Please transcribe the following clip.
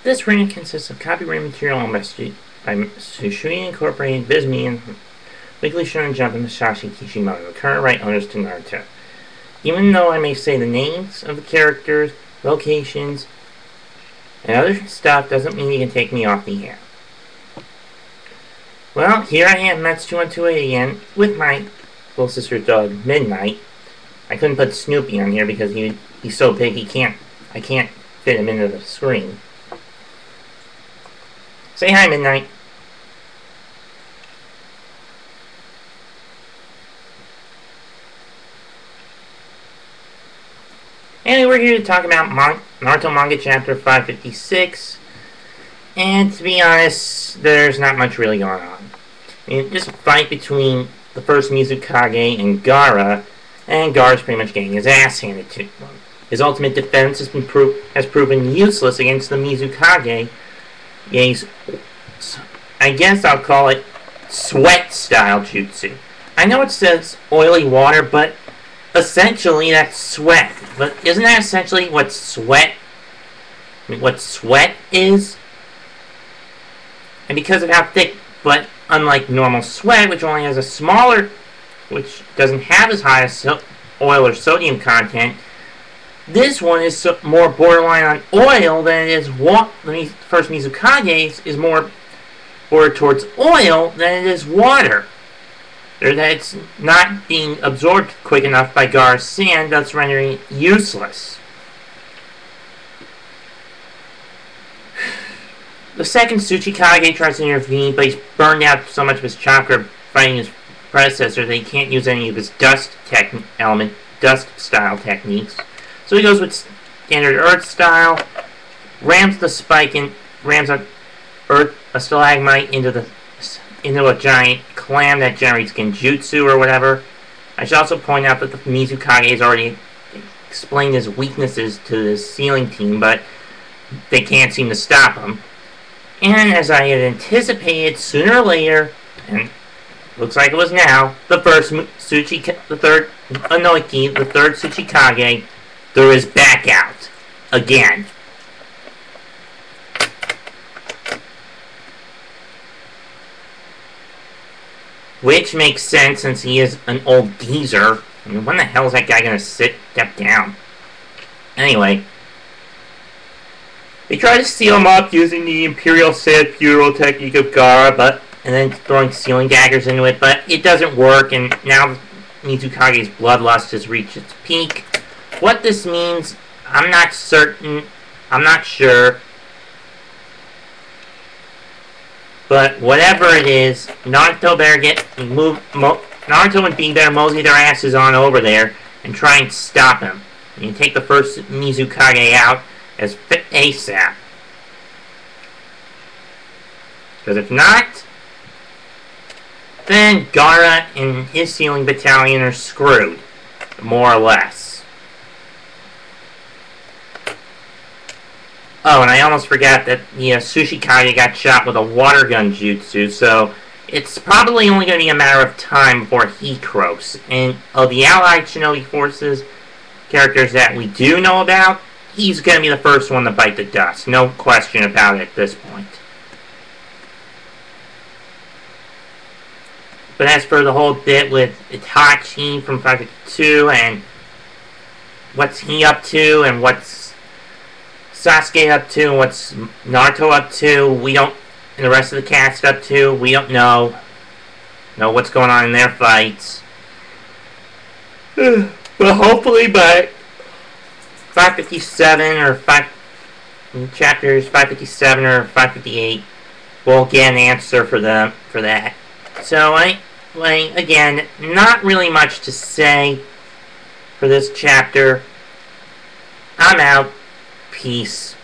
This rant consists of copyright material owned by Shueisha Incorporated, Bizme, and Weekly Shonen Jump, and Masashi Kishimoto, the current right owners to Naruto. Even though I may say the names of the characters, locations, and other stuff, doesn't mean you can take me off the air. Well, here I am, Mets2128 again, with my little sister's dog, Midnight. I couldn't put Snoopy on here because he's so big I can't fit him into the screen. Say hi, Midnight. Anyway, we're here to talk about Naruto manga chapter 556. And to be honest, there's not much really going on. I mean, just a fight between the first Mizukage and Gaara, and Gaara's pretty much getting his ass handed to him. His ultimate defense has proven useless against the Mizukage. I guess I'll call it sweat-style jutsu. I know it says oily water, but essentially that's sweat. But isn't that essentially what sweat is? And because of how thick, but unlike normal sweat, which only has which doesn't have as high a oil or sodium content, this one is more borderline on oil than it is the first Mizukage's is more bordered towards oil than it is water. That it's not being absorbed quick enough by Gaara's sand, thus rendering it useless. The second Tsuchikage tries to intervene, but he's burned out so much of his chakra fighting his predecessor that he can't use any of his dust-style techniques. So he goes with standard Earth style, rams the spike and rams a stalagmite into a giant clam that generates genjutsu or whatever. I should also point out that the Mizukage has already explained his weaknesses to the sealing team, but they can't seem to stop him. And as I had anticipated, sooner or later, and looks like it was now, the third Tsuchikage threw his back out again. Which makes sense since he is an old geezer. I mean, when the hell is that guy gonna step down? Anyway, they try to seal him up using the Imperial Sand Funeral technique of Gaara, and then throwing sealing daggers into it, but it doesn't work, and now Mizukage's bloodlust has reached its peak. What this means, I'm not certain. I'm not sure. But whatever it is, Naruto and Big better mosey their asses on over there and try and stop him. And you take the first Mizukage out as ASAP. Because if not, then Gaara and his sealing battalion are screwed, more or less. Oh, and I almost forgot that the Tsuchikage got shot with a water gun jutsu, so it's probably only going to be a matter of time before he croaks. And of the Allied Shinobi Forces characters that we do know about, he's going to be the first one to bite the dust. No question about it at this point. But as for the whole bit with Itachi from 552 and what's he up to and what's Sasuke up to and what's Naruto up to, and the rest of the cast up to, we don't know what's going on in their fights. But hopefully by 557 or chapters 557 or 558, we'll get an answer for that. So again, not really much to say for this chapter. I'm out. Peace.